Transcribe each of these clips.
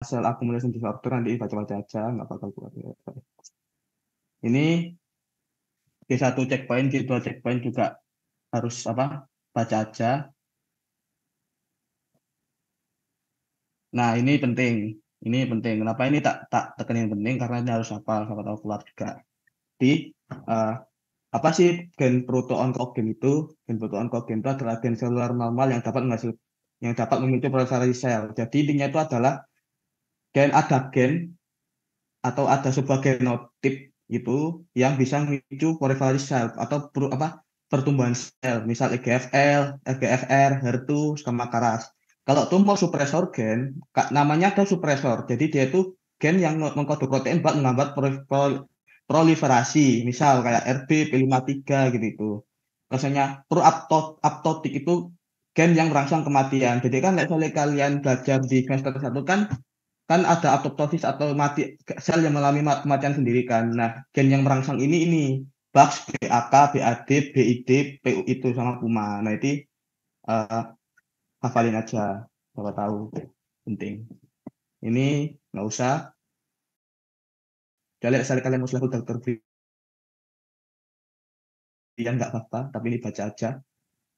sel accumulation disorder nanti baca-baca aja, nggak bakal keluar. Ini G1 checkpoint, G2 checkpoint juga harus apa? Baca aja. Nah, ini penting. Ini penting. Kenapa ini tak tak tekenin penting? Karena ini harus hafal, siapa tahu keluar juga. Di eh, apa sih gen proto-oncogen itu? Gen proto-oncogen itu adalah gen seluler normal yang dapat memicu proliferasi sel. Jadi intinya itu adalah ada gen atau ada sebuah genotip itu yang bisa memicu proliferasi sel atau pertumbuhan sel, misal EGFL, EGFR, HER2, sama karas. Kalau tumor supresor gen, namanya ada supresor. Jadi dia itu gen yang mengkode protein buat menghambat proliferasi, misal kayak RB53 gitu itu. Rasanya proaptotik itu gen yang merangsang kematian. Jadi kan kalau kalian belajar di semester 1 kan kan ada apoptosis atau mati sel yang mengalami kematian sendiri kan. Nah, gen yang merangsang ini BAX, BAK, BAD, BID, PU itu sama PUMA. Nah, itu uh, hafalin aja, kalau tahu penting. Ini nggak usah. Sekali kalian mau selalu dokter Brian nggak apa-apa, tapi ini baca aja.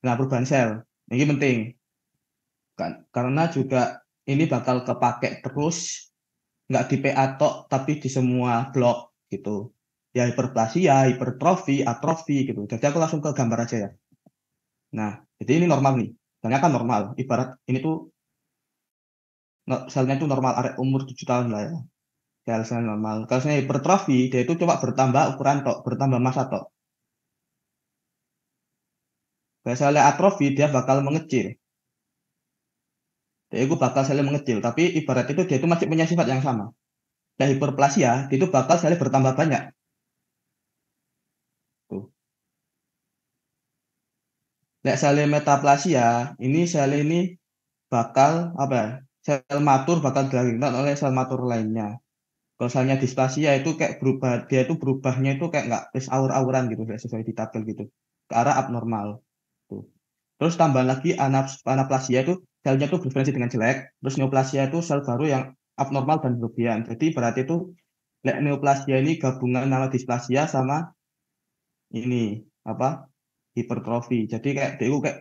Nah, perubahan sel ini penting kan, karena juga ini bakal kepake terus nggak di PA tok tapi di semua blok gitu ya, hiperplasia, hipertrofi, atrofi gitu. Jadi aku langsung ke gambar aja ya. Nah, jadi ini normal nih, soalnya kan normal, ibarat ini tuh selnya tuh normal, umur 7 tahun lah ya, sel normal. Kalau saya hipertrofi dia itu coba bertambah ukuran tok, bertambah massa tok. Kalau selnya atrofi dia bakal mengecil, dia itu bakal selnya mengecil, tapi ibarat itu dia itu masih punya sifat yang sama. Dan hiperplasia dia itu bakal selnya bertambah banyak tuh. Lek sel metaplasia, ini sel ini bakal apa ya? Sel matur bakal dilahirkan oleh sel matur lainnya. Kalau misalnya displasia itu kayak berubah, dia itu berubahnya itu kayak nggak terus aur-auran gitu, kayak sesuai di tabel gitu, ke arah abnormal. Tuh. Terus tambah lagi anaplasia itu selnya itu berfungsi dengan jelek. Terus neoplasia itu sel baru yang abnormal dan berlebihan. Jadi berarti itu neoplasia ini gabungan nama displasia sama ini apa hipertrofi. Jadi kayak dia kayak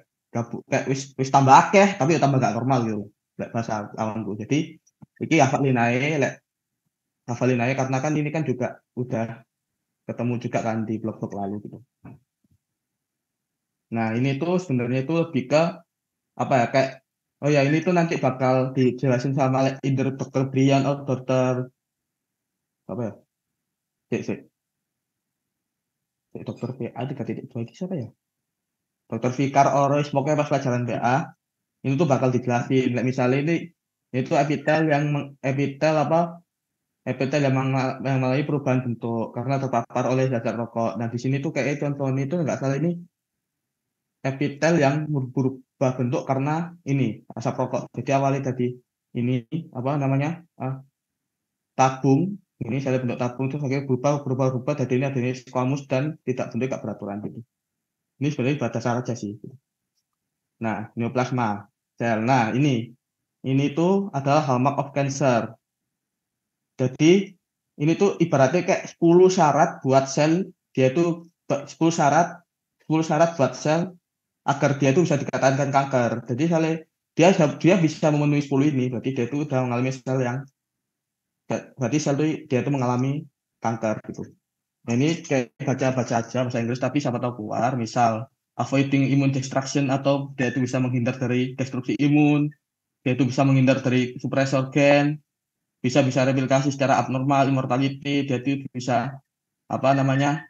kayak wis tambah akeh tapi ya tambah gak normal gitu. Lek bahasa awamku. Jadi iki hafalin aja karena kan ini kan juga udah ketemu juga kan di blog-blog lalu gitu. Nah, ini tuh sebenarnya itu lebih ke apa ya, kayak oh ya ini tuh nanti bakal dijelasin sama either dokter Brian atau dokter apa ya? Dokter PA 3.2 itu siapa ya? Dokter Fikar Orois, pokoknya pas pelajaran PA ini tuh bakal dijelasin. Misalnya ini itu epitel apa epitel yang mengalami perubahan bentuk karena terpapar oleh zat rokok. Nah, di sini tuh kayak contohnya itu nggak salah ini epitel yang berubah bentuk karena ini asap rokok. Jadi awalnya tadi ini apa namanya ah, tabung, ini saya bentuk tabung itu akhirnya berubah jadi ini adanya squamous dan tidak bentuk gak beraturan gitu. Ini sebenarnya batas saja sih. Nah, neoplasma sel. Nah, ini tuh adalah hallmark of cancer. Jadi ini tuh ibaratnya kayak 10 syarat buat sel, dia itu 10 syarat 10 syarat buat sel agar dia itu bisa dikatakan kanker. Jadi misalnya dia bisa memenuhi 10 ini, berarti dia itu sudah mengalami sel yang berarti sel itu dia itu mengalami kanker gitu. Nah, ini kayak baca-baca aja bahasa Inggris tapi siapa tahu keluar, misal avoiding immune destruction atau dia itu bisa menghindar dari destruksi imun, dia itu bisa menghindar dari suppressor gen, bisa replikasi secara abnormal, immortality, dia itu bisa apa namanya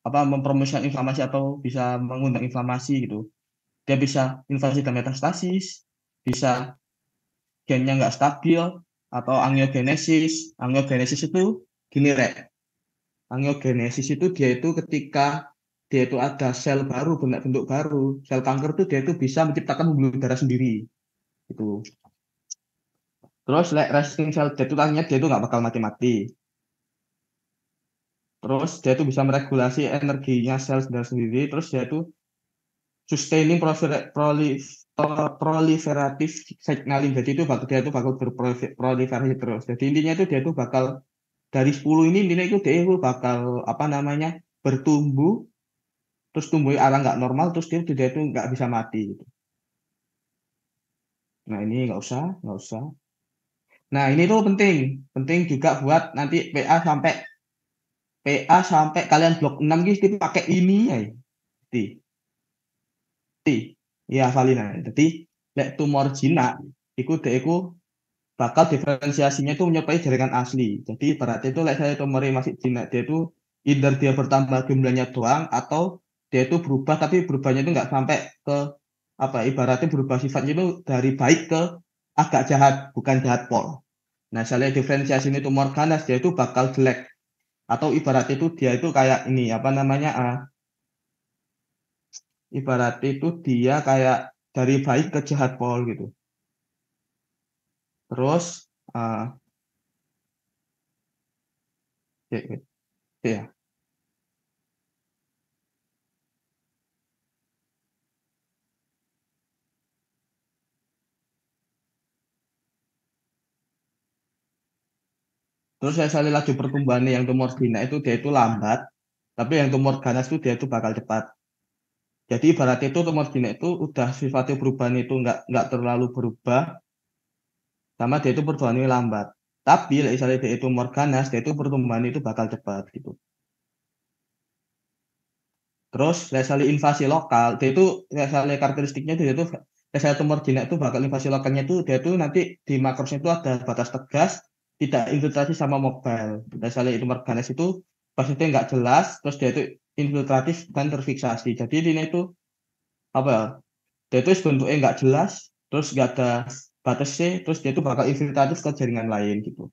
mempromosikan inflamasi atau bisa mengundang inflamasi gitu. Dia bisa invasi dan metastasis, bisa gennya nggak stabil, atau angiogenesis. Angiogenesis itu gini rek, angiogenesis itu dia itu ketika dia itu ada sel baru, bentuk baru, sel kanker itu dia itu bisa menciptakan pembuluh darah sendiri. Itu. Terus like, resting cell death itu artinya dia itu nggak bakal mati-mati. Terus dia itu bisa meregulasi energinya sel sendiri. Terus dia itu sustaining proliferative signaling. Jadi itu dia itu bakal berproliferasi terus. Jadi intinya itu dia itu bakal dari 10 ini intinya itu dia itu bakal apa namanya bertumbuh, terus tumbuh arah nggak normal, terus dia itu nggak bisa mati gitu. Nah ini nggak usah. Nah ini tuh penting juga buat nanti PA sampai kalian blok 6 gitu pakai ini ya. Di, ya Valina. Jadi lek tumor jinak, iku bakal diferensiasinya itu menyerupai jaringan asli. Jadi berarti itu lek saya tumornya masih jinak, dia itu either dia bertambah jumlahnya doang atau dia itu berubah tapi berubahnya itu nggak sampai ke apa ibaratnya berubah sifatnya itu dari baik ke agak jahat, bukan jahat pol. Nah, misalnya diferensiasi ini tumor ganas, dia itu bakal jelek. Atau ibarat itu dia itu kayak ini, apa namanya, ibarat itu dia kayak dari baik ke jahat pol gitu. Terus, uh, ya, ya. Terus saya misalnya laju pertumbuhannya yang tumor jinak itu dia itu lambat, tapi yang tumor ganas itu dia itu bakal cepat. Jadi ibarat itu tumor jinak itu udah sifatnya perubahan itu nggak terlalu berubah, sama dia itu pertumbuhannya lambat. Tapi misalnya dia itu tumor ganas, dia itu pertumbuhan itu bakal cepat gitu. Terus misalnya invasi lokal, dia itu misalnya karakteristiknya dia itu misalnya tumor jinak itu bakal invasi lokalnya itu dia itu nanti di makrosnya itu ada batas tegas, tidak infiltrasi sama mobile. Misalnya tumor ganas itu maksudnya nggak jelas, terus dia itu infiltratif dan terfiksasi. Jadi ini itu apa ya? Dia itu bentuknya nggak jelas, terus nggak ada batasnya, terus dia itu bakal infiltratif ke jaringan lain gitu.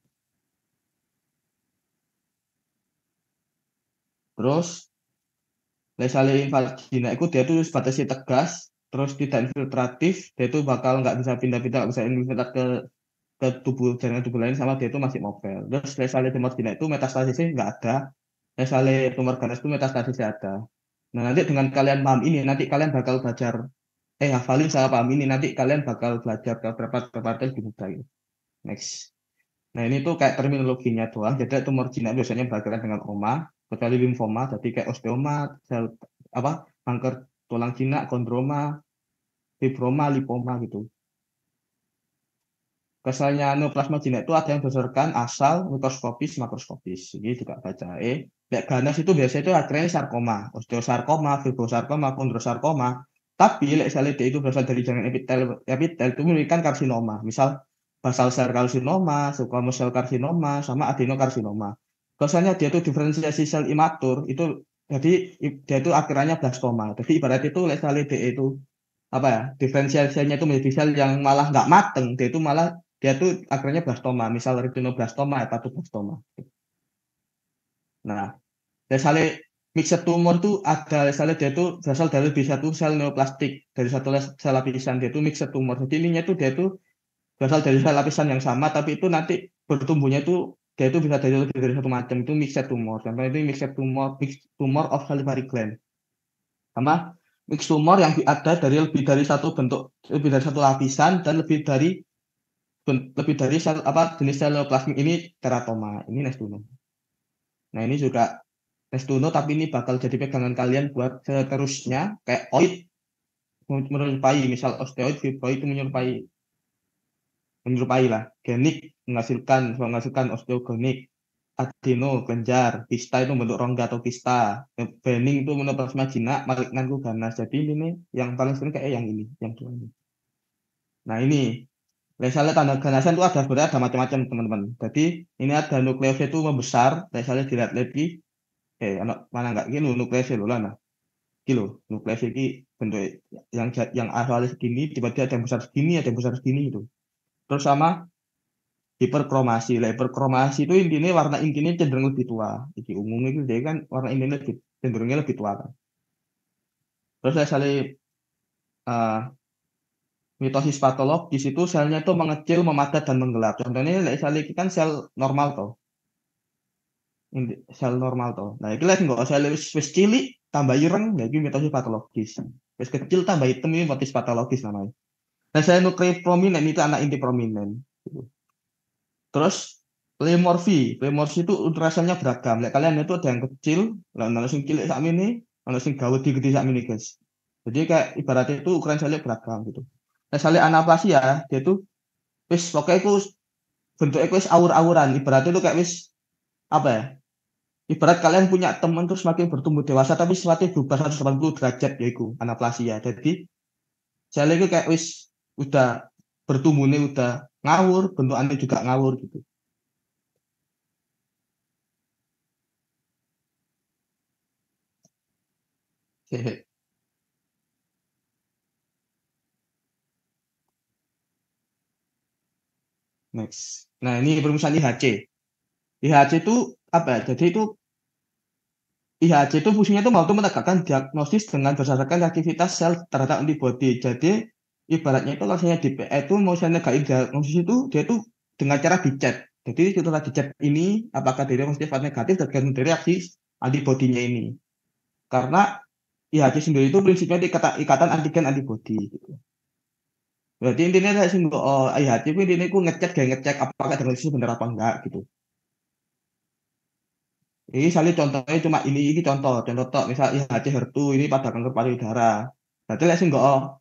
Terus misalnya invagina itu dia tuh batasnya tegas, terus tidak infiltratif, dia itu bakal nggak bisa pindah-pindah, nggak bisa infiltrat ke tubuh jaringan tubuh lain sama dia itu masih mobile. Terus misalnya tumor gina itu metastasisnya nggak ada, misalnya tumor ganas itu metastasisnya ada. Nah nanti dengan kalian paham ini, nanti kalian bakal belajar, hafalin saya paham ini, nanti kalian bakal belajar ke beberapa di muka ini. Next. Nah ini tuh kayak terminologinya doang. Jadi tumor jinak biasanya berkaitan dengan oma, kecuali limfoma, jadi kayak osteoma, sel apa kanker tulang jinak, kondroma, fibroma, lipoma gitu. Keselnya neoplasma jinak itu ada yang berdasarkan asal, mikroskopis, makroskopis. Ini juga baca. Kayak ganas itu biasanya itu akhirnya sarkoma, osteosarkoma, fibrosarkoma, kondrosarkoma. Tapi misalnya dia itu berasal dari jaringan epitel itu memberikan karsinoma. Misal basal sel karsinoma, squamous sel karsinoma, sama adenokarsinoma. Biasanya dia itu diferensiasi sel imatur itu jadi dia itu akhirnya blastoma. Jadi ibarat itu misalnya dia itu apa ya diferensiasinya itu menjadi sel yang malah nggak mateng, dia itu malah dia tuh akhirnya blastoma, misal retinoblastoma, hepatoblastoma. Nah, misalnya mixed tumor tuh ada misalnya dia tuh berasal dari lebih satu sel neoplastik dari satu sel lapisan dia tuh mixed tumor. Jadi ininya tuh dia tuh berasal dari sel lapisan yang sama, tapi itu nanti bertumbuhnya tuh dia itu bisa dari lebih dari satu macam itu mixed tumor. Contohnya itu mixed tumor of salivary gland. Sama mixed tumor yang ada dari lebih dari satu bentuk, lebih dari satu lapisan dan lebih dari sel apa jenis sel neoplasmik ini teratoma. Ini Nestuno. Nah, ini juga Nestuno tapi ini bakal jadi pegangan kalian buat seterusnya kayak oid menyerupai misal osteoid, fibroid itu menyerupai lah. Genik menghasilkan osteogenik, adeno kelenjar, kista itu bentuk rongga atau kista, bening itu monoplasma jinak, malignan itu ganas. Jadi ini yang paling sering kayak yang ini, yang dua ini. Nah ini misalnya tanda ganasan itu ada sebenarnya ada macam-macam teman-teman. Jadi ini ada nukleusnya itu membesar, misalnya dilihat lagi, anak mana enggak gini nukleusnya loh lah, nah, kilo nukleus ini bentuk yang awalnya segini, tiba-tiba ada yang besar segini, ada yang besar segini itu. Terus sama hiperkromasi, lah hiperkromasi itu intinya warna intinya cenderung lebih tua. Jadi umumnya itu jadi kan warna intinya cenderungnya lebih tua kan. Terus misalnya uh, mitosis patologis itu selnya itu mengecil, memadat dan menggelap. Contohnya misalnya kan sel normal toh. Sel normal toh. Nah, iki lek nggak sel wis cilik tambah ireng, nah iki mitosis patologis. Wis kecil tambah hitam ini motif patologis namanya. Nah, saya nuklear prominent itu anak inti prominent. Gitu. Terus lemorfi itu ultrasoundnya beragam. Lihat kalian itu ada yang kecil, ada yang cilik sak ini, ada yang gede sak ini guys. Jadi kayak ibaratnya itu ukuran sel beragam gitu. Nah, sel anaplasia dia itu wis pokoknya itu bentuknya itu wis awur-awuran. Ibaratnya itu kayak wis apa ya? Ibarat kalian punya teman terus semakin bertumbuh dewasa tapi sesuatu berubah 180 derajat yaitu anaplasia. Jadi sel itu kayak wis udah bertumbuhnya udah ngawur, bentukannya juga ngawur gitu. Next. Nah, ini perumusan IHC. IHC itu apa ya? Jadi itu IHC itu fungsinya itu untuk menegakkan diagnosis dengan berdasarkan aktivitas sel terhadap antibodi. Jadi ibaratnya itu rasanya di PA itu mau saya negatif diagnosis itu dia itu dengan cara dicat. Jadi setelah dicat ini apakah dia positif atau negatif tergantung dari reaksi antibodinya ini. Karena IHC sendiri itu prinsipnya di ikatan antigen antibodi. Gitu. Berarti intinya saya sih oh, IHC itu intinya aku ngecek kayak ngecek apakah diagnosis benar apa enggak gitu. Ini misalnya contohnya cuma ini contoh tok misal IHC HER2 ini pada kanker payudara. Berarti lek sing nggo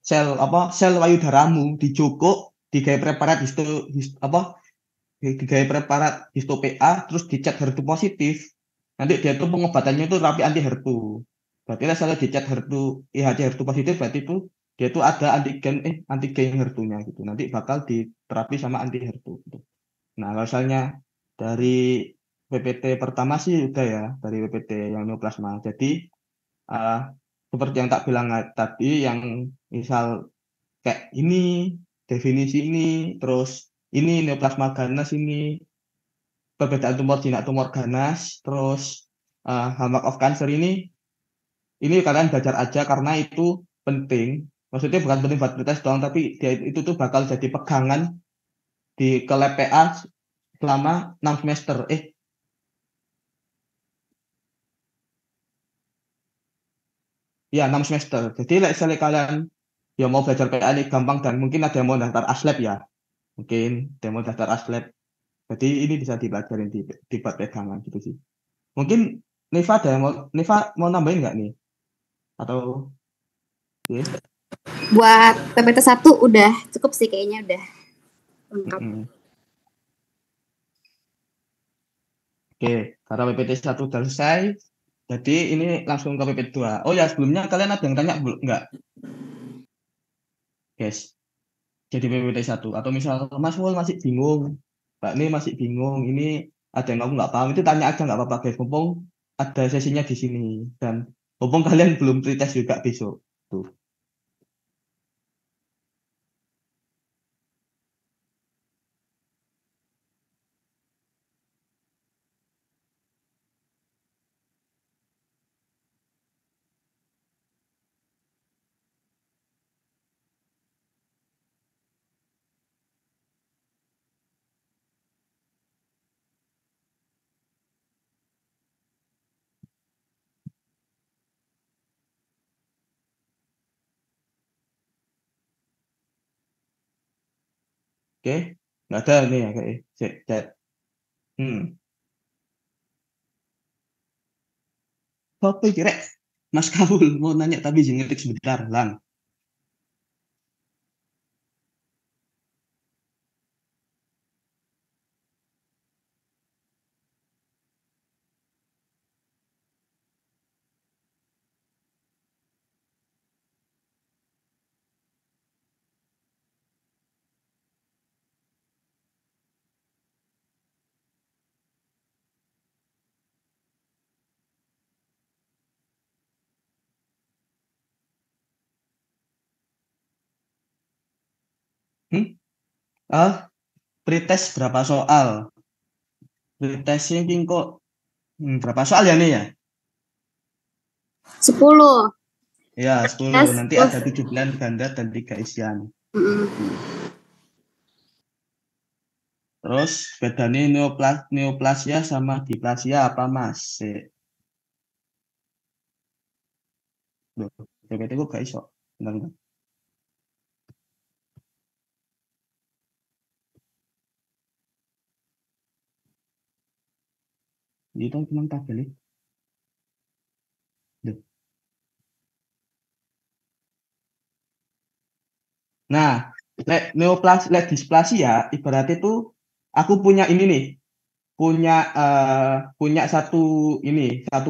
sel apa sel payudaramu dijukuk digawe preparat apa digawe preparat histo PA terus dicek HER2 positif. Nanti dia tuh pengobatannya itu terapi anti HER2. Berarti lah misalnya dicek HER2 IHC HER2 positif berarti itu dia tuh ada antigen HER2-nya gitu. Nanti bakal diterapi sama anti HER2 gitu. Nah, kalau misalnya dari PPT pertama sih udah ya, dari PPT yang neoplasma. Jadi, uh, seperti yang tak bilang tadi, yang misal kayak ini, definisi ini, terus ini neoplasma ganas ini, perbedaan tumor jinak tumor ganas, terus hallmark of cancer ini kalian belajar aja karena itu penting. Maksudnya bukan penting buat pretest doang, tapi dia itu tuh bakal jadi pegangan di ke lab PA selama 6 semester. Ya, 6 semester. Jadi, misalnya kalian ya mau belajar PA ini gampang dan mungkin ada yang mau daftar ASLab ya. Mungkin ada yang mau daftar ASLab. Jadi ini bisa dipelajarin di buat pegangan gitu sih. Mungkin Neva mau nambahin nggak nih? Atau ya? Buat PPT 1 udah cukup sih kayaknya udah lengkap. Oke, karena PPT 1 udah selesai, jadi ini langsung ke PPT 2. Oh ya, sebelumnya kalian ada yang tanya nggak? Guys, jadi PPT 1. Atau misal Mas Wul masih bingung, Mbak ini masih bingung, ini ada yang aku nggak paham, itu tanya aja nggak apa-apa guys. Mumpung ada sesinya di sini. Dan mumpung kalian belum pretest juga besok. Tuh. Oke, nggak ada nih ya kayak chat. Apa kira Mas Kaul mau nanya tapi jengetik sebentar, lang. Hmm? Ah, pretest berapa soal? Pretest ini kok berapa soal ya nih ya? 10. Ya, 10. Yes, Nanti ada 7 pilihan ganda dan 3 isian. Terus bedanya neoplasia sama diplasia apa Mas? Loh. PPT ku gak iso. Bentar. Itu cuma tabel ini. Duh. Nah, lek displasia ibaratnya itu aku punya ini nih, punya satu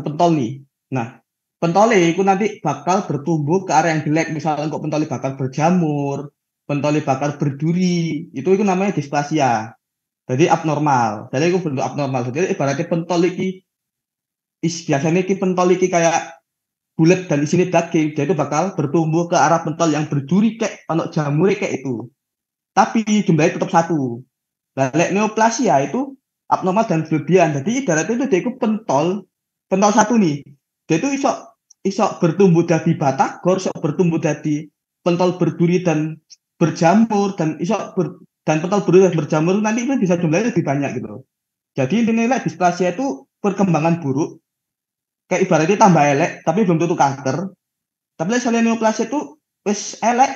pentol nih. Nah, pentolnya itu nanti bakal bertumbuh ke area yang jelek. Misalnya kok pentolnya bakal berjamur, pentolnya bakal berduri, itu namanya displasia. Jadi abnormal. Jadi itu bentuk abnormal. Jadi ibaratnya pentol iki biasanya iki pentol iki kayak bulat dan isinya daging, dia itu bakal bertumbuh ke arah pentol yang berduri kayak ono jamur kayak itu. Tapi jumlahnya tetap satu. Nah, neoplasia itu abnormal dan berlebihan. Jadi ibaratnya itu dia itu pentol satu nih. Dia itu iso iso bertumbuh jadi batagor, iso bertumbuh jadi pentol berduri dan berjamur dan dan pentol berduri dan berjamur nanti itu bisa jumlahnya lebih banyak gitu. Jadi intinya displasia itu perkembangan buruk, kayak ibaratnya tambah elek tapi belum tentu kanker. Tapi misalnya neoplasia itu wis elek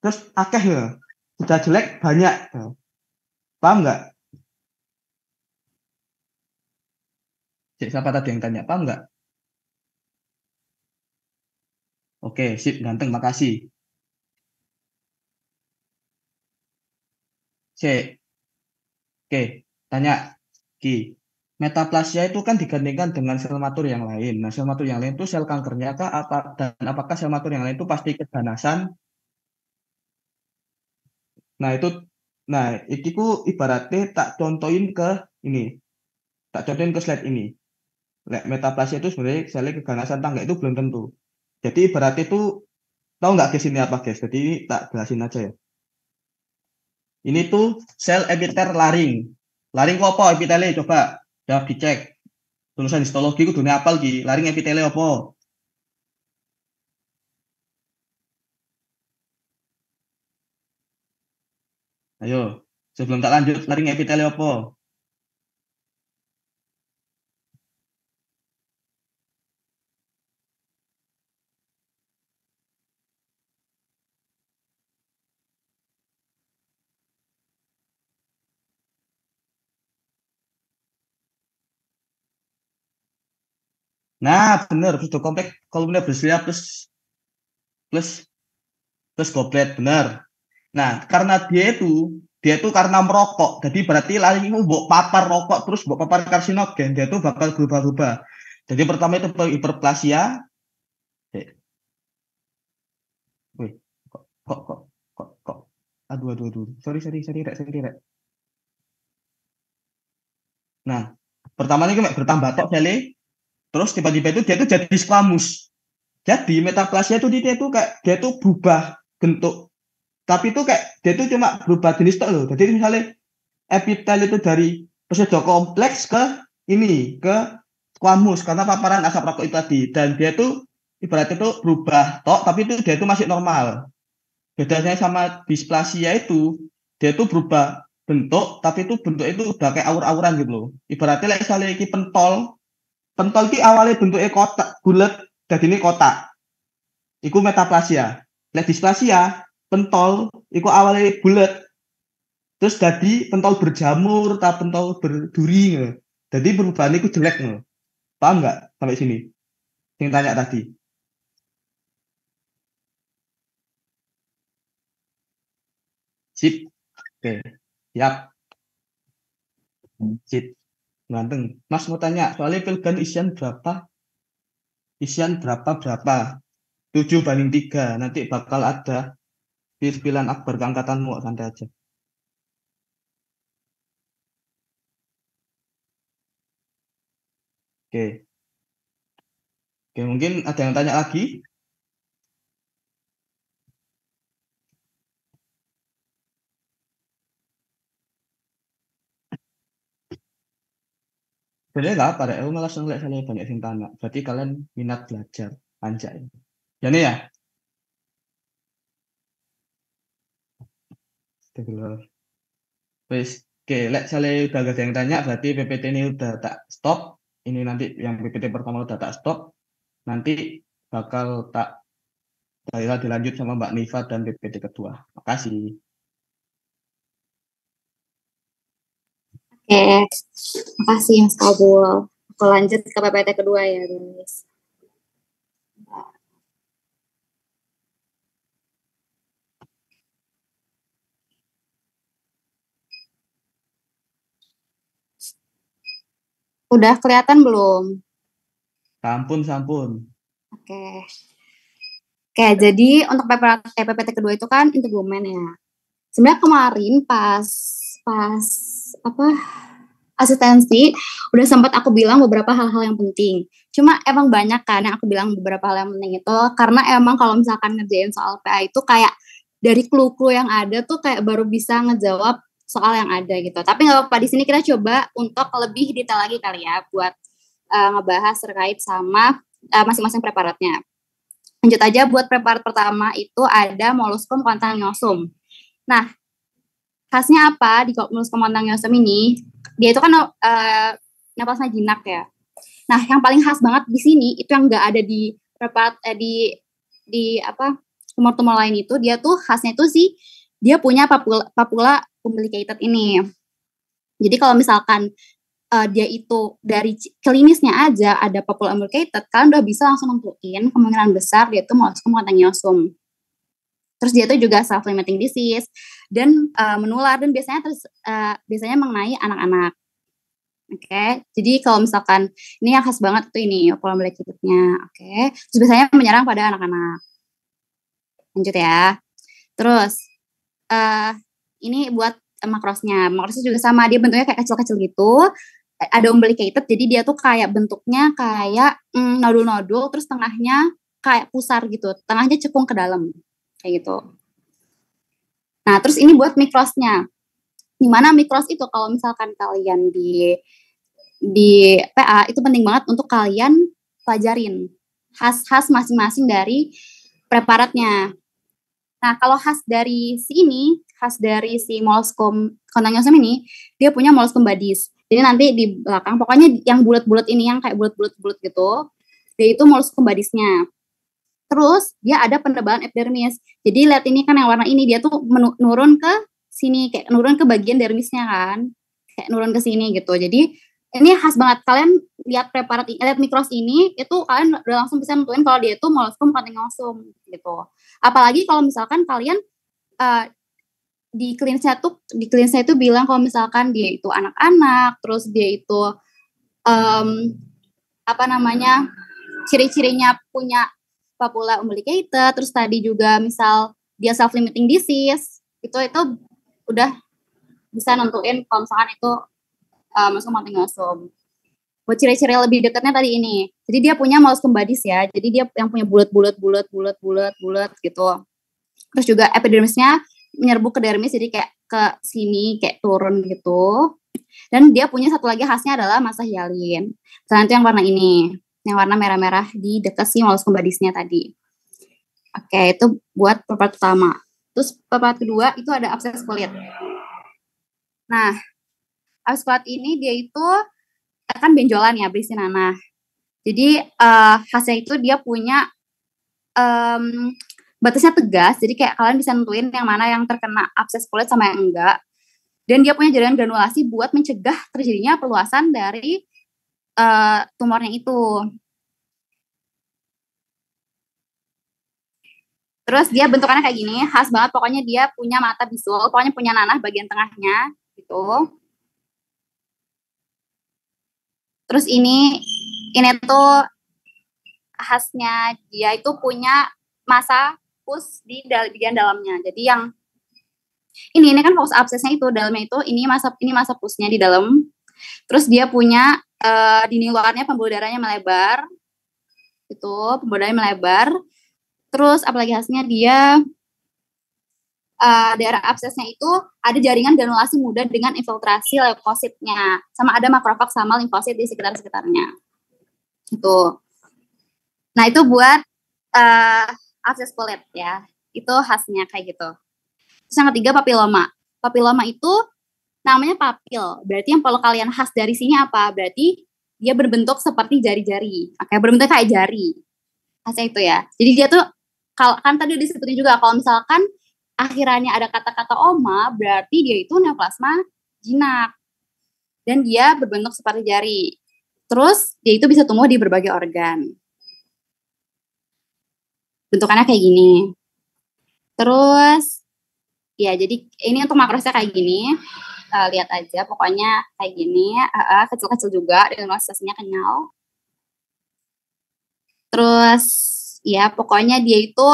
terus akeh ya. Sudah jelek banyak. Paham nggak? Siapa tadi yang tanya? Paham nggak? Oke, sip, ganteng, makasih. Sip, oke, tanya. Ki, metaplasia itu kan digandingkan dengan sel matur yang lain. Nah, sel matur yang lain itu sel kankernya kah? Dan apakah sel matur yang lain itu pasti keganasan? Nah, nah, ku ibaratnya tak contohin ke ini. Tak contohin ke slide ini. Metaplasia itu sebenarnya selnya keganasan tangga itu belum tentu. Jadi ibaratnya itu, tahu nggak guys ini apa guys? Jadi ini tak jelasin aja ya. Ini tuh sel epiter laring. Laring kok apa epitelnya? Coba jawab dicek. Tulisan histologi ku dunia apal ki. Laring epitelnya apa? Ayo, sebelum tak lanjut, laring epitelnya apa? Nah, bener, sudah kompleks kolomnya berselia plus plus goblet, bener. Nah, karena dia itu karena merokok. Jadi berarti laring itu mbok papar rokok terus mbok papar karsinogen, dia itu bakal berubah-ubah. Jadi pertama itu hiperplasia. Eh, wih, kok kok kok kok. Aduh aduh aduh. Sorry rek. Nah, pertama ini kayak bertambah tok sele, terus tiba-tiba itu dia itu jadi squamous. Jadi metaplasia itu dia itu kayak dia itu berubah bentuk. Tapi itu kayak dia itu cuma berubah jenis tok loh. Jadi misalnya epitel itu dari pseudo kompleks ke ini ke squamous karena paparan asap rokok itu tadi. Dan dia itu ibaratnya itu berubah tok, tapi itu dia itu masih normal. Bedanya sama displasia itu, dia itu berubah bentuk, tapi itu bentuk itu udah kayak aur-auran gitu loh. Ibaratnya like, misalnya ini pentol ki awalnya bentuknya kotak, bulat, jadi ini kotak. Iku metaplasia. Like displasia, pentol, iku awalnya bulat, terus jadi pentol berjamur, tak pentol berduri. Gitu. Jadi perubahan itu jelek. Gitu. Paham nggak sampai sini? Yang tanya tadi. Sip. Oke. Siap. Sip. Ganteng. Mas mau tanya, soalnya pilgan isian berapa? Isian berapa? 7/3. Nanti bakal ada pilihan akbar keangkatanmu, santai aja. Oke. Oke, mungkin ada yang tanya lagi? Sebenarnya nggak apa, aku malah seneng lihat saya banyak yang tanya. Berarti kalian minat belajar. Anjay. Jadi ya? Astagfirullah. Wes, oke, lek saya udah gak ada yang tanya, berarti PPT ini udah tak stop. Ini nanti yang PPT pertama udah tak stop. Nanti bakal tak Baiklah, dilanjut sama Mbak Nifa dan PPT kedua. Makasih. Oke, makasih Mas Kabul. Aku lanjut ke PPT kedua ya guys. Udah kelihatan belum? Sampun, sampun. Oke. Oke, jadi untuk PPT kedua itu kan integumen ya. Sebenarnya kemarin pas pas apa asistensi udah sempat aku bilang beberapa hal-hal yang penting. Cuma emang banyak kan yang aku bilang beberapa hal yang penting itu karena emang kalau misalkan ngerjain soal PA itu kayak dari clue-clue yang ada tuh kayak baru bisa ngejawab soal yang ada gitu. Tapi nggak apa-apa, di sini kita coba untuk lebih detail lagi kali ya buat ngebahas terkait sama masing-masing preparatnya. Lanjut aja buat preparat pertama itu ada molluscum contagiosum. Nah, khasnya apa di molluscum contagiosum ini? Dia itu kan napasnya jinak ya. Nah, yang paling khas banget di sini itu yang nggak ada di preparat di apa tumor-tumor lain itu, dia tuh khasnya itu sih dia punya papula umbilicated ini. Jadi kalau misalkan dia itu dari klinisnya aja ada papula umbilicated, kalian udah bisa langsung nentuin kemungkinan besar dia itu molluscum contagiosum. Terus dia itu juga self-limiting disease dan menular dan biasanya mengenai anak-anak. Oke, jadi kalau misalkan ini yang khas banget tuh ini papula umbilicatednya. Oke, terus biasanya menyerang pada anak-anak. Lanjut ya. Terus ini buat makrosnya. Makrosnya juga sama, dia bentuknya kayak kecil-kecil gitu. Ada umbilicated, jadi dia tuh kayak bentuknya kayak nodul-nodul, terus tengahnya kayak pusar gitu, tengahnya cekung ke dalam, kayak gitu. Nah, terus ini buat mikrosnya. Dimana mikros itu kalau misalkan kalian di PA, itu penting banget untuk kalian pelajarin khas-khas masing-masing dari preparatnya. Nah, kalau khas dari si molluscum contagiosum ini, dia punya molluscum badis. Jadi nanti di belakang, pokoknya yang bulat-bulat ini, yang kayak bulat-bulat gitu, dia itu molluscum badisnya. Terus, dia ada penebalan epidermis. Jadi, lihat ini kan yang warna ini, dia tuh nurun ke sini, kayak nurun ke bagian dermisnya kan. Kayak nurun ke sini gitu. Jadi, ini khas banget. Kalian lihat lihat mikros ini, itu kalian udah langsung bisa nentuin kalau dia itu molluscum contagiosum gitu. Apalagi kalau misalkan kalian di klinisnya itu bilang kalau misalkan dia itu anak-anak, terus dia itu ciri-cirinya punya papula umbilicated, terus tadi juga misal dia self-limiting disease, itu udah bisa nentuin kalau misalkan itu molluscum contagiosum. Buat ciri-ciri lebih dekatnya tadi ini. Jadi dia punya molluscum badis ya. Jadi dia yang punya bulat gitu. Terus juga epidermisnya menyerbu ke dermis, jadi kayak ke sini kayak turun gitu. Dan dia punya satu lagi khasnya adalah masa hialin. Selain itu yang warna ini, yang warna merah-merah di dekat si molluscum badisnya tadi. Oke, itu buat preparat pertama. Terus preparat kedua itu ada abses kulit. Nah, abses kulit ini dia itu kan benjolan ya, berisi nanah. Jadi khasnya itu dia punya batasnya tegas, jadi kayak kalian bisa nentuin yang mana yang terkena abses kulit sama yang enggak. Dan dia punya jaringan granulasi buat mencegah terjadinya perluasan dari tumornya itu. Terus dia bentukannya kayak gini, khas banget, pokoknya dia punya mata bisul, pokoknya punya nanah bagian tengahnya gitu. Terus ini tuh khasnya dia itu punya masa pus di bagian dalamnya. Jadi yang ini kan fokus absesnya itu dalamnya itu ini masa pusnya di dalam. Terus dia punya di luarnya pembuluh darahnya melebar. Itu pembuluh darahnya melebar. Terus apalagi khasnya dia daerah absesnya itu ada jaringan granulasi muda dengan infiltrasi leukositnya, sama ada makrofag sama limfosit di sekitar-sekitarnya. Itu. Nah, itu buat abses kulit ya. Itu khasnya kayak gitu. Terus yang ketiga papiloma. Papiloma itu namanya papil. Berarti yang kalau kalian khas dari sini apa? Berarti dia berbentuk seperti jari-jari. Oke, berbentuk kayak jari. Khasnya itu ya. Jadi dia tuh kalau kan tadi disebutin juga kalau misalkan akhirannya ada kata-kata oma, berarti dia itu neoplasma jinak dan dia berbentuk seperti jari. Terus dia itu bisa tumbuh di berbagai organ. Bentukannya kayak gini. Terus ya jadi ini untuk makrosnya kayak gini. Lihat aja pokoknya kayak gini, kecil-kecil juga dan sasinya kenyal. Terus ya pokoknya dia itu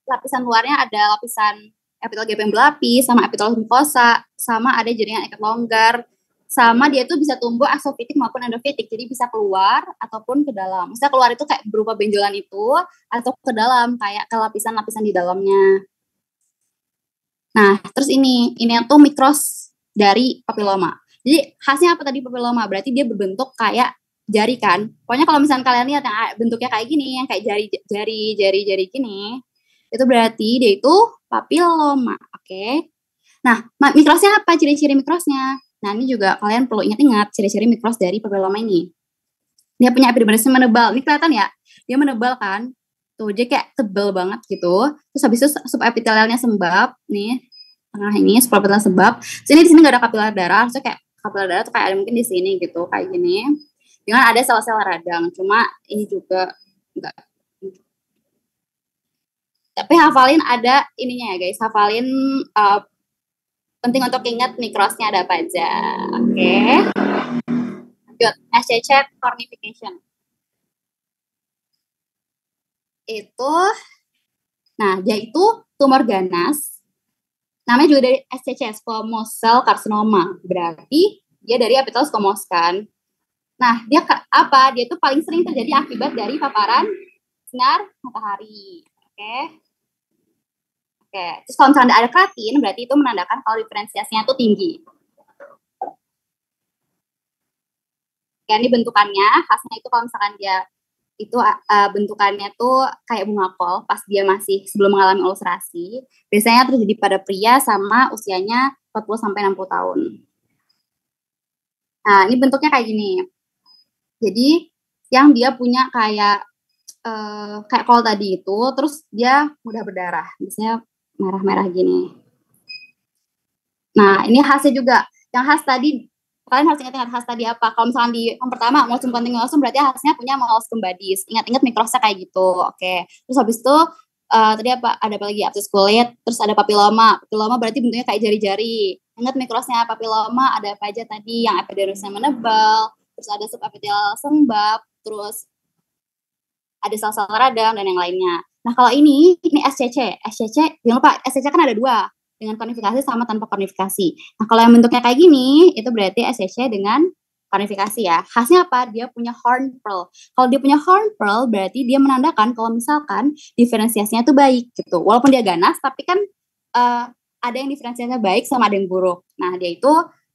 lapisan luarnya ada lapisan epitel gap yang berlapis, sama epitel mukosa, sama ada jaringan ikat longgar, sama dia tuh bisa tumbuh eksofitik maupun endofitik, jadi bisa keluar ataupun ke dalam. Bisa keluar itu kayak berupa benjolan itu, atau ke dalam kayak ke lapisan-lapisan di dalamnya. Nah, terus ini tuh mikros dari papiloma. Jadi khasnya apa tadi papiloma? Berarti dia berbentuk kayak jari kan. Pokoknya kalau misalnya kalian lihat yang bentuknya kayak gini, yang kayak jari gini, itu berarti dia itu papiloma. Oke. Nah, mikrosnya apa? Ciri-ciri mikrosnya. Nah, ini juga kalian perlu ingat-ingat ciri-ciri mikros dari papiloma ini. Dia punya epidermis menebal. Ini kelihatan ya? Dia menebal kan? Tuh, dia kayak tebal banget gitu. Terus habis itu subepitelnya sembab. Nih, tengah ini subepitelnya sembab. Sini di sini nggak ada kapiler darah. Harusnya kayak kapiler darah tuh kayak ada mungkin di sini gitu, kayak gini. Dengan ada sel-sel radang. Cuma ini juga enggak. Tapi hafalin ada ininya ya guys. Hafalin penting untuk ingat mikrosnya ada apa aja. Oke. Lanjut. SCC cornification. Itu, nah dia itu tumor ganas, namanya juga dari SCC, squamous cell carcinoma, berarti dia dari epitel squamous kan. Nah dia apa? Dia itu paling sering terjadi akibat dari paparan sinar matahari. Oke. Terus kalau misalnya ada keratin, berarti itu menandakan kalau diferensiasinya itu tinggi. Oke, ini bentukannya, khasnya itu kalau misalkan dia itu bentukannya tuh kayak bunga kol pas dia masih sebelum mengalami ulcerasi. Biasanya terjadi pada pria sama usianya 40 sampai 60 tahun. Nah, ini bentuknya kayak gini. Jadi yang dia punya kayak kol tadi itu, terus dia mudah berdarah. Biasanya merah-merah gini. Nah, ini khasnya juga. Yang khas tadi kalian harus ingat khas tadi apa. Kalau misalnya di yang pertama molsum continuosum berarti khasnya punya molluscum badis. Ingat-ingat mikrosnya kayak gitu. Oke. Terus habis itu tadi apa? Ada apa lagi? Absces kulit. Terus ada papiloma. Papiloma berarti bentuknya kayak jari-jari. Ingat mikrosnya papiloma ada apa aja tadi? Yang epidermisnya menebal. Terus ada subepithelial sembab. Terus ada sel-sel radang dan yang lainnya. Nah kalau ini SCC. SCC, jangan lupa SCC kan ada dua. Dengan konifikasi sama tanpa konifikasi. Nah, kalau yang bentuknya kayak gini, itu berarti SCC dengan konifikasi ya. Khasnya apa? Dia punya horn pearl. Kalau dia punya horn pearl, berarti dia menandakan kalau misalkan diferensiasinya itu baik gitu. Walaupun dia ganas, tapi kan ada yang diferensiasinya baik sama ada yang buruk. Nah, dia itu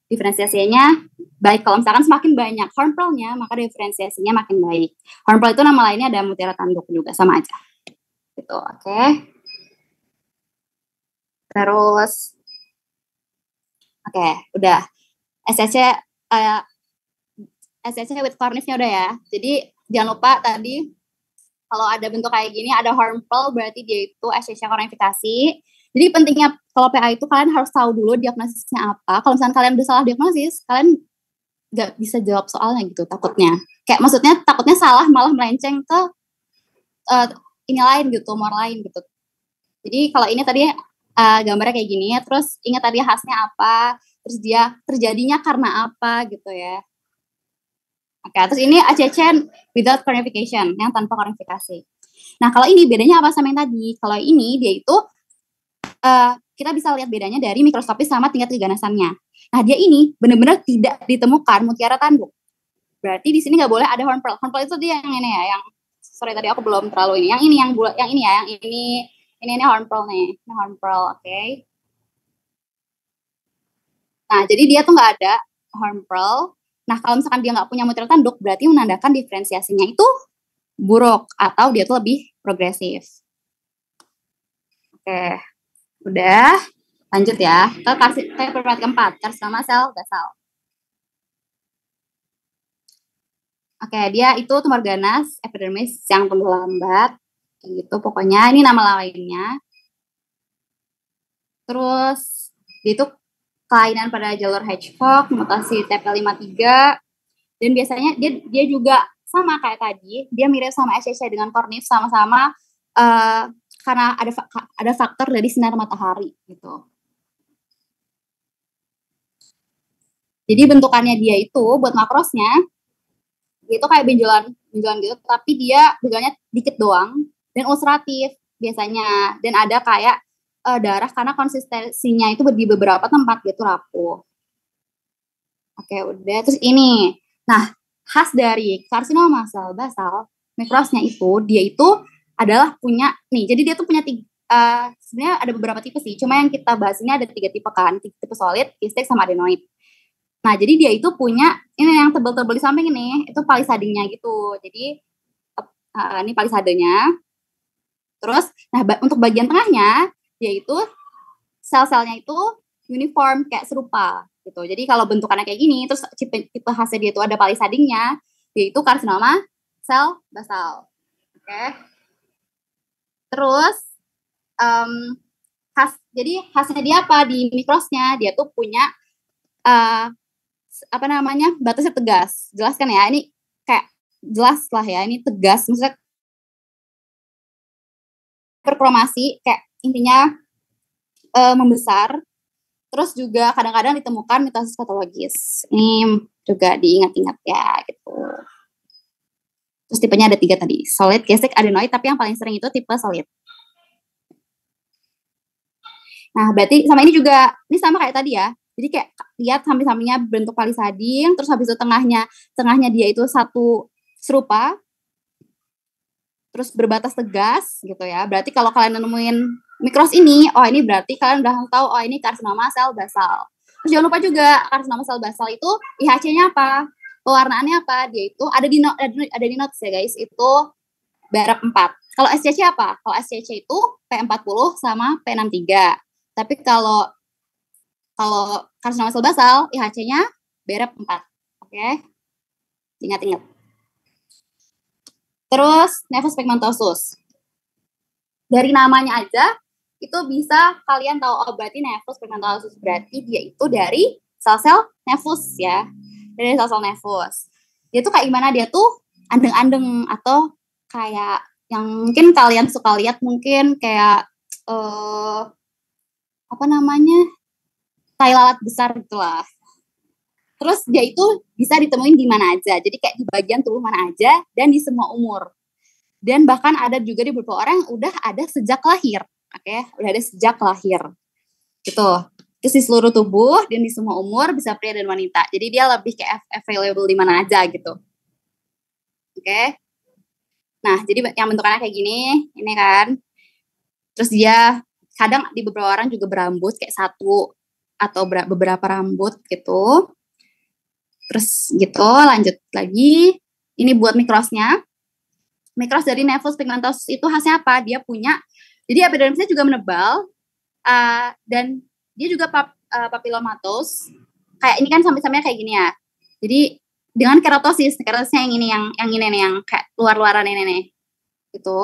diferensiasinya baik. Kalau misalkan semakin banyak horn pearl-nya, maka diferensiasinya makin baik. Horn pearl itu nama lainnya ada mutiara tanduk juga, sama aja. Gitu, oke. Terus, oke, udah. SCC with cornifnya udah ya. Jadi jangan lupa tadi kalau ada bentuk kayak gini, ada horn pearl berarti dia itu SCC cornifikasi. Jadi pentingnya kalau PA itu kalian harus tahu dulu diagnosisnya apa. Kalau misalnya kalian udah salah diagnosis, kalian nggak bisa jawab soalnya gitu takutnya. Kayak maksudnya takutnya salah malah melenceng ke ini lain gitu, tumor lain gitu. Jadi kalau ini tadi gambarnya kayak gini, terus ingat tadi khasnya apa, terus dia terjadinya karena apa gitu ya. Oke, terus ini ACC without cornification, yang tanpa cornifikasi. Nah, kalau ini bedanya apa sama yang tadi? Kalau ini dia itu kita bisa lihat bedanya dari mikroskopis sama tingkat keganasannya. Nah, dia ini benar-benar tidak ditemukan mutiara tanduk. Berarti di sini nggak boleh ada horn pearl. Horn pearl itu dia yang ini ya, yang sorry tadi aku belum terlalu ini. Yang ini yang ini ya, yang ini horn pearl nih. Ini horn pearl, oke. Nah, jadi dia tuh nggak ada horn pearl. Nah, kalau misalkan dia nggak punya mutiara tanduk, berarti menandakan diferensiasinya itu buruk atau dia tuh lebih progresif. Oke, udah. Lanjut ya. Kita perhatikan keempat, karsinoma sel basal. Oke, dia itu tumor ganas epidermis yang tumbuh lambat. Gitu, pokoknya ini nama lainnya. Terus dia itu kelainan pada jalur Hedgehog, mutasi TP53, dan biasanya dia juga sama kayak tadi, dia mirip sama SCC dengan Cornif, sama-sama karena ada faktor dari sinar matahari gitu. Jadi bentukannya dia itu buat makrosnya, dia itu kayak benjolan gitu, tapi dia benjolannya dikit doang dan ulceratif biasanya, dan ada kayak darah karena konsistensinya itu di beberapa tempat gitu rapuh. Oke, udah. Terus ini, nah khas dari karsinoma sel basal mikrosnya itu, dia itu adalah punya nih, jadi dia tuh punya sebenarnya ada beberapa tipe sih, cuma yang kita bahas ini ada 3 tipe kan, tipe solid, kistik, sama adenoid. Nah, jadi dia itu punya ini yang tebel-tebel di samping ini, itu palisadingnya gitu. Jadi ini palisadenya. Terus, nah untuk bagian tengahnya, yaitu sel-selnya itu uniform kayak serupa gitu. Jadi kalau bentukannya kayak gini, terus tipe khasnya dia itu ada palisadingnya, yaitu karsinoma sel basal. Oke. Terus jadi khasnya dia apa di mikrosnya? Dia tuh punya batasnya tegas. Jelas kan ya? Ini kayak jelas lah ya. Ini tegas. Maksudnya berkromasi kayak intinya membesar. Terus juga kadang-kadang ditemukan mitosis patologis. Ini juga diingat-ingat ya gitu. Terus tipenya ada 3 tadi. Solid, kistik, adenoid. Tapi yang paling sering itu tipe solid. Nah, berarti sama ini juga, ini sama kayak tadi ya. Jadi kayak lihat samping-sampingnya bentuk palisading, terus habis itu tengahnya dia itu satu serupa, terus berbatas tegas gitu ya. Berarti kalau kalian nemuin mikros ini, oh ini berarti kalian udah tahu, oh ini karsinoma sel basal. Terus jangan lupa juga karsinoma sel basal itu IHC-nya apa? Pewarnaannya apa? Dia itu ada di notes ya guys, itu BRAF4. Kalau SCC apa? Kalau SCC itu P40 sama P63. Tapi kalau karsinoma sel basal, IHC-nya BRAF4. Oke? Ingat-ingat. Terus nevus pigmentosus. Dari namanya aja, itu bisa kalian tahu, oh berarti nevus pigmentosus. Berarti dia itu dari sel-sel nevus ya. Dari sel-sel nevus. Dia tuh kayak gimana? Dia tuh andeng-andeng atau kayak yang mungkin kalian suka lihat, mungkin kayak tai lalat besar gitulah. Terus dia itu bisa ditemuin di mana aja. Jadi kayak di bagian tubuh mana aja dan di semua umur. Dan bahkan ada juga di beberapa orang yang udah ada sejak lahir. Oke, udah ada sejak lahir. Gitu. Terus di seluruh tubuh dan di semua umur, bisa pria dan wanita. Jadi dia lebih kayak available di mana aja gitu. Oke. Nah, jadi yang bentukannya kayak gini, ini kan. Terus dia kadang di beberapa orang juga berambut kayak satu atau beberapa rambut gitu. Terus gitu, lanjut lagi. Ini buat mikrosnya. Mikros dari nevus pigmentosus itu khasnya apa? Dia punya, jadi epidermisnya juga menebal, dan dia juga papillomatous. Kayak ini kan samping-sampingnya kayak gini ya. Jadi dengan keratosisnya yang ini, yang ini nih, yang kayak luar-luaran ini nih. Gitu.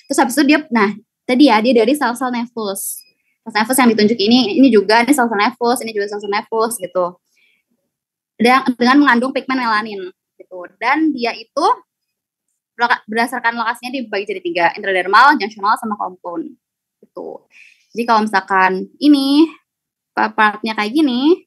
Terus habis itu dia, nah tadi ya, dia dari sel-sel nevus. Sel nevus yang ditunjuk ini juga, ini sel-sel nevus, ini juga sel-sel nevus gitu. Dengan mengandung pigmen melanin gitu. Dan dia itu berdasarkan lokasinya dibagi jadi 3, intradermal, junctional, sama compound gitu. Jadi kalau misalkan ini partnya kayak gini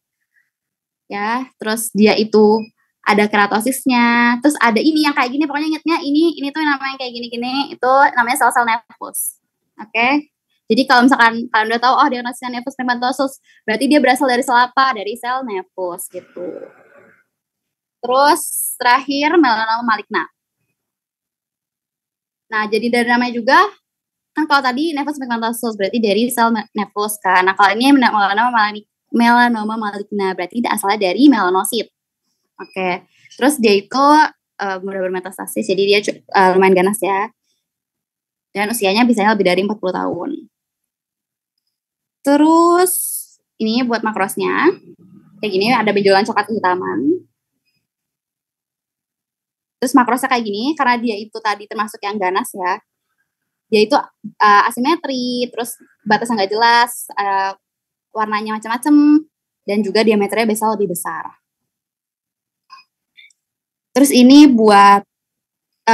ya, terus dia itu ada keratosisnya, terus ada ini yang kayak gini, pokoknya ingatnya ini tuh namanya kayak gini-gini, itu namanya sel-sel nevus. Oke? Jadi kalau misalkan kalian udah tahu, oh diagnosisnya nevus pigmentosus, berarti dia berasal dari sel apa? Dari sel nevus gitu. Terus terakhir melanoma maligna. Nah, jadi dari namanya juga, kan kalau tadi nevus pigmentosus berarti dari sel nevus kan. Nah, kalau ini melanoma maligna berarti asalnya dari melanosit. Oke. Terus dia itu mudah bermetastasis, jadi dia lumayan ganas ya. Dan usianya biasanya lebih dari 40 tahun. Terus ini buat makrosnya. Kayak gini ada benjolan coklat kehitaman. Terus makrosnya kayak gini, karena dia itu tadi termasuk yang ganas ya. Dia itu asimetri, terus batasnya nggak jelas, warnanya macam-macam, dan juga diameternya biasa lebih besar. Terus ini buat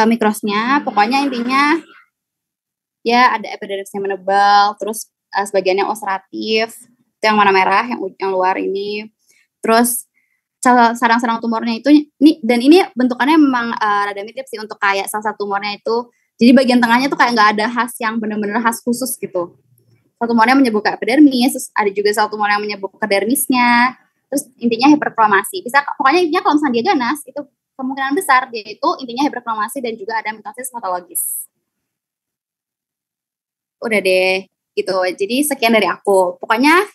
mikrosnya, pokoknya intinya ya ada epidermisnya menebal, terus sebagiannya ulceratif, itu yang warna merah, yang luar ini. Terus sarang-sarang tumornya itu ini bentukannya memang rada mirip sih untuk kayak salah satu tumornya itu. Jadi bagian tengahnya tuh kayak nggak ada khas yang benar-benar khas khusus gitu. Satu tumornya menyebut ke epidermis, terus ada juga satu tumor yang menyebut ke dermisnya. Terus intinya hiperkromasi. Pokoknya intinya kalau misalnya dia ganas, itu kemungkinan besar dia itu intinya hiperkromasi dan juga ada mitosis patologis. Udah deh, gitu. Jadi sekian dari aku. Pokoknya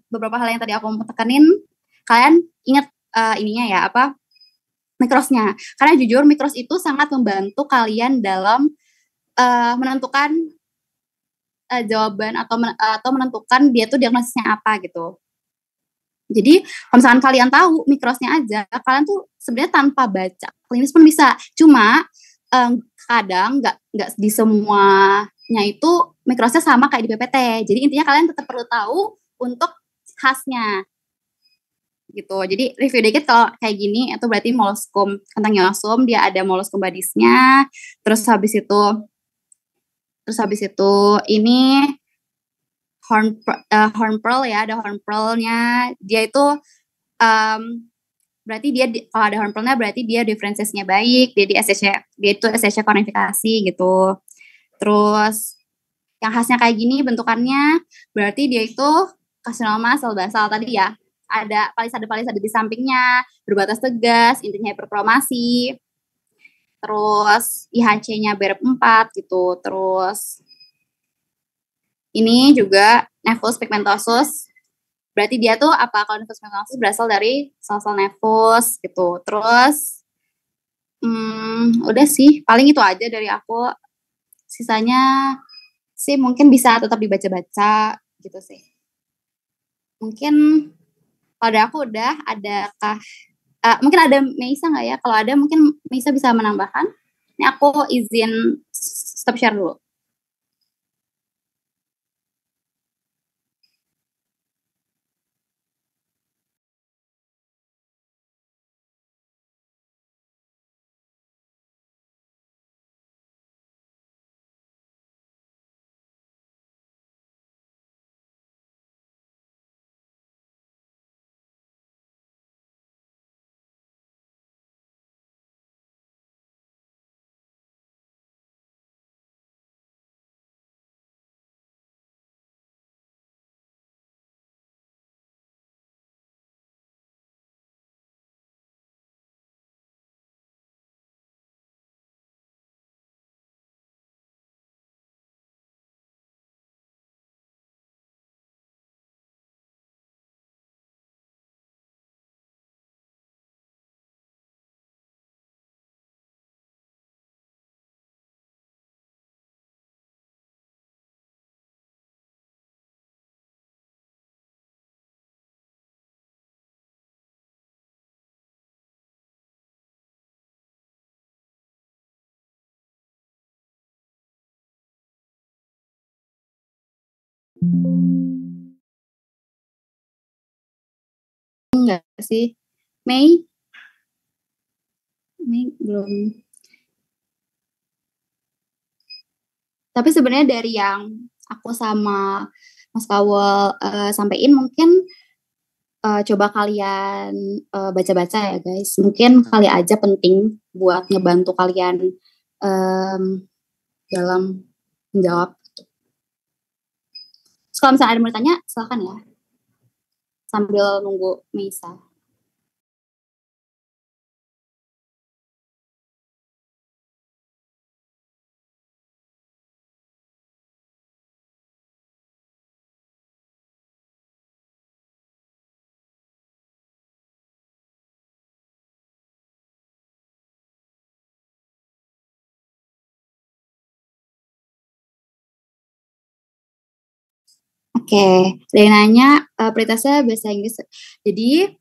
beberapa hal yang tadi aku mau tekanin, kalian ingat ininya ya, mikrosnya. Karena jujur mikros itu sangat membantu kalian dalam menentukan jawaban atau menentukan dia tuh diagnosisnya apa gitu. Jadi kalau misalkan kalian tahu mikrosnya aja, kalian tuh sebenarnya tanpa baca klinis pun bisa. Cuma kadang nggak di semuanya itu mikrosnya sama kayak di PPT. Jadi intinya kalian tetap perlu tahu untuk khasnya gitu. Jadi review dikit kalau kayak gini itu berarti molluscum Cantagniosum, dia ada molluscum badisnya. Terus habis itu ini horn pearl ya, ada horn pearl-nya. Dia itu berarti dia kalau ada horn pearl-nya berarti dia diferensiasinya baik, dia itu SSC klonifikasi gitu. Terus yang khasnya kayak gini bentukannya berarti dia itu carcinoma sel basal tadi ya. Ada palisade di sampingnya, berbatas tegas, intinya hiperkromasi. Terus IHC-nya BREP4 gitu. Terus ini juga nevus pigmentosus. Berarti dia tuh kalau nevus pigmentosus berasal dari sel-sel nevus gitu. Terus udah sih, paling itu aja dari aku. Sisanya sih mungkin bisa tetap dibaca-baca gitu sih. Mungkin kalau aku udah, adakah mungkin ada Meisa nggak ya? Kalau ada mungkin Meisa bisa menambahkan. Ini aku izin stop share dulu. Enggak sih. Mei belum. Tapi sebenarnya dari yang aku sama Mas Kawal sampein mungkin coba kalian baca-baca ya guys. Mungkin kali aja penting buat ngebantu kalian dalam menjawab. Terus kalau misalnya ada yang mau tanya, silakan ya. Sambil nunggu Meisa. Oke, dia nanya pretestnya bahasa Inggris. Jadi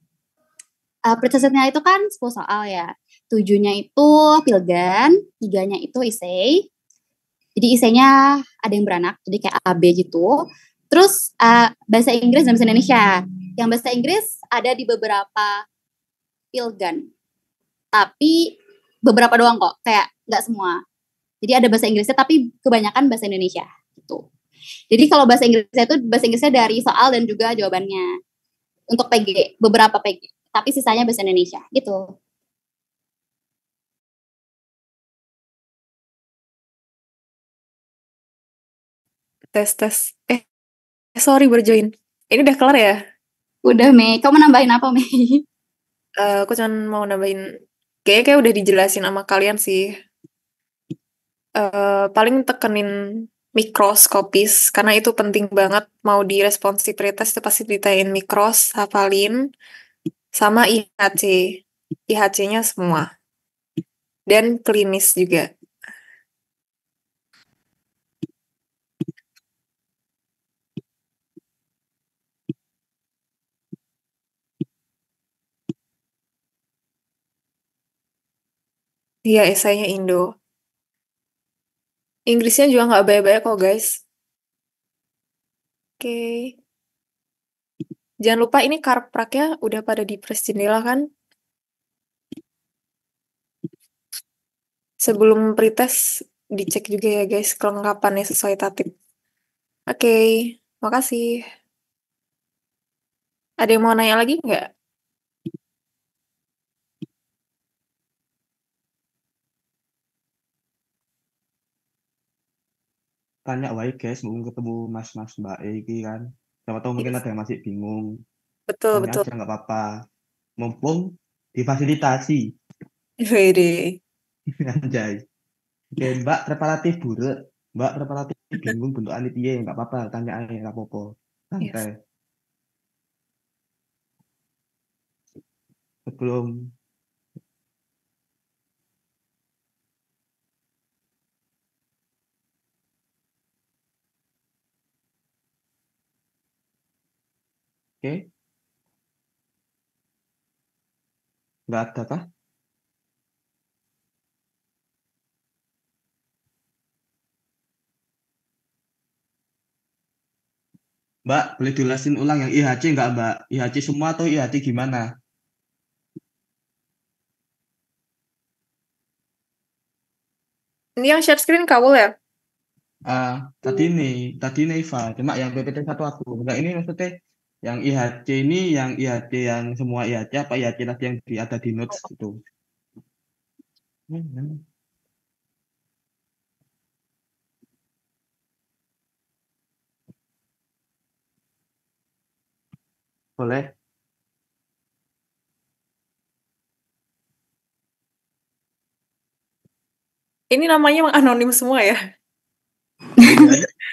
pretestnya itu kan 10 soal ya. 7-nya itu Pilgan, 3-nya itu isei. Jadi isainya ada yang beranak, jadi kayak AB gitu. Terus bahasa Inggris dan bahasa Indonesia. Yang bahasa Inggris ada di beberapa Pilgan, tapi beberapa doang kok, kayak nggak semua. Jadi ada bahasa Inggrisnya, tapi kebanyakan bahasa Indonesia gitu. Jadi kalau bahasa Inggrisnya itu bahasa Inggrisnya dari soal dan juga jawabannya. Untuk PG, beberapa PG. Tapi sisanya bahasa Indonesia gitu. Tes tes. Sorry berjoin. Ini udah kelar ya? Udah, Mei. Kamu nambahin apa, Mei? Aku cuma mau nambahin. Kayak udah dijelasin sama kalian sih. Paling tekenin mikroskopis karena itu penting banget. Mau di responsive pretest itu pasti ditanyain mikros, hafalin, sama IHC. IHC-nya semua. Dan klinis juga. Iya, esainya Indo. Inggrisnya juga nggak banyak-banyak kok, guys. Oke. Jangan lupa ini karpraknya udah pada di press jendela kan? Sebelum pretest dicek juga ya guys kelengkapannya sesuai tatip. Oke, makasih. Ada yang mau nanya lagi nggak? Tanya wae guys, mungkin ketemu mas-mas Mbak Egi kan. Siapa tahu mungkin Yes. ada yang masih bingung. Betul, Tanya betul. aja nggak apa-apa. Mumpung difasilitasi. Wede. Anjay. Oke, Mbak preparatif buret. Mbak preparatif bingung bentukannya piye, nggak apa-apa, tanya aja nggak apa-apa. Yes. Santai. Sebelum oke, nggak ada kah? Mbak, boleh jelasin ulang yang IHC nggak Mbak? IHC semua atau IHC gimana? Ini yang share screen kabel ya? Tadi nih Iva, cuma yang PPT satu aku. Enggak, ini maksudnya yang IHC ini yang IHC yang semua IHC apa IHC tadi yang ada di notes itu. Boleh? Ini namanya emang anonim semua ya?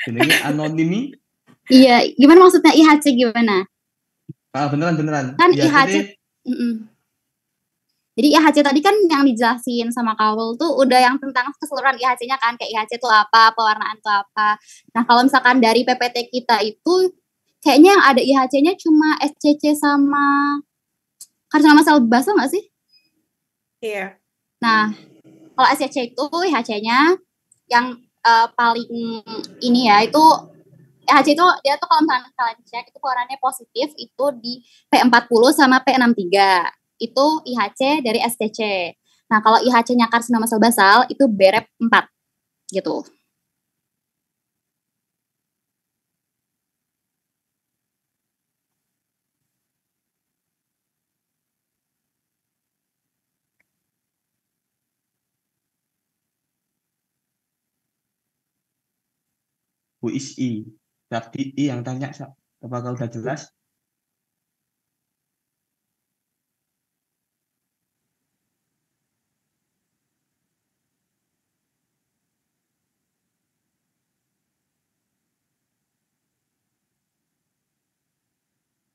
Ini anonimi. Iya, gimana maksudnya IHC gimana? Beneran. Kan IHC IHC, ini jadi IHC tadi kan yang dijelasin sama Kawul tuh udah yang tentang keseluruhan IHC-nya kan, kayak IHC itu apa, pewarnaan itu apa. Nah kalau misalkan dari PPT kita itu kayaknya yang ada IHC-nya cuma SCC sama karsinoma sel basal nggak sih? Iya. Nah kalau SCC itu IHC-nya yang paling ini ya itu IHC itu dia tuh kalau misalnya kalian cek itu pewarnaannya positif itu di P40 sama P63 itu IHC dari STC. Nah, kalau IHC-nya karsinoma sel basal itu BREP 4 gitu. Who is I? Berarti I yang tanya, apakah udah jelas?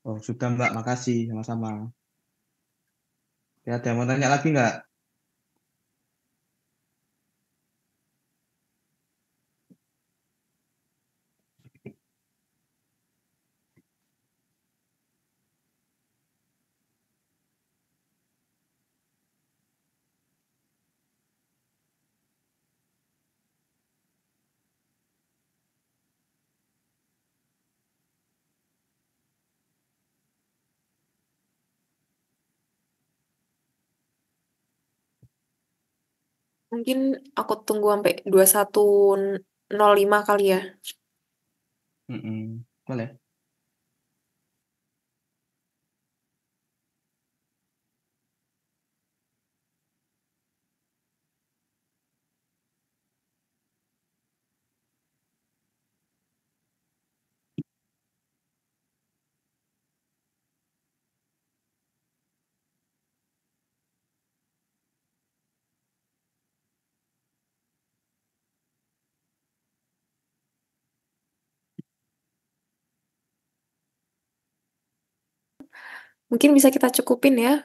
Oh, sudah Mbak, makasih sama-sama. Ya, ada yang mau tanya lagi nggak? Mungkin aku tunggu sampai 21.05 kali ya. Boleh. Mungkin bisa kita cukupin ya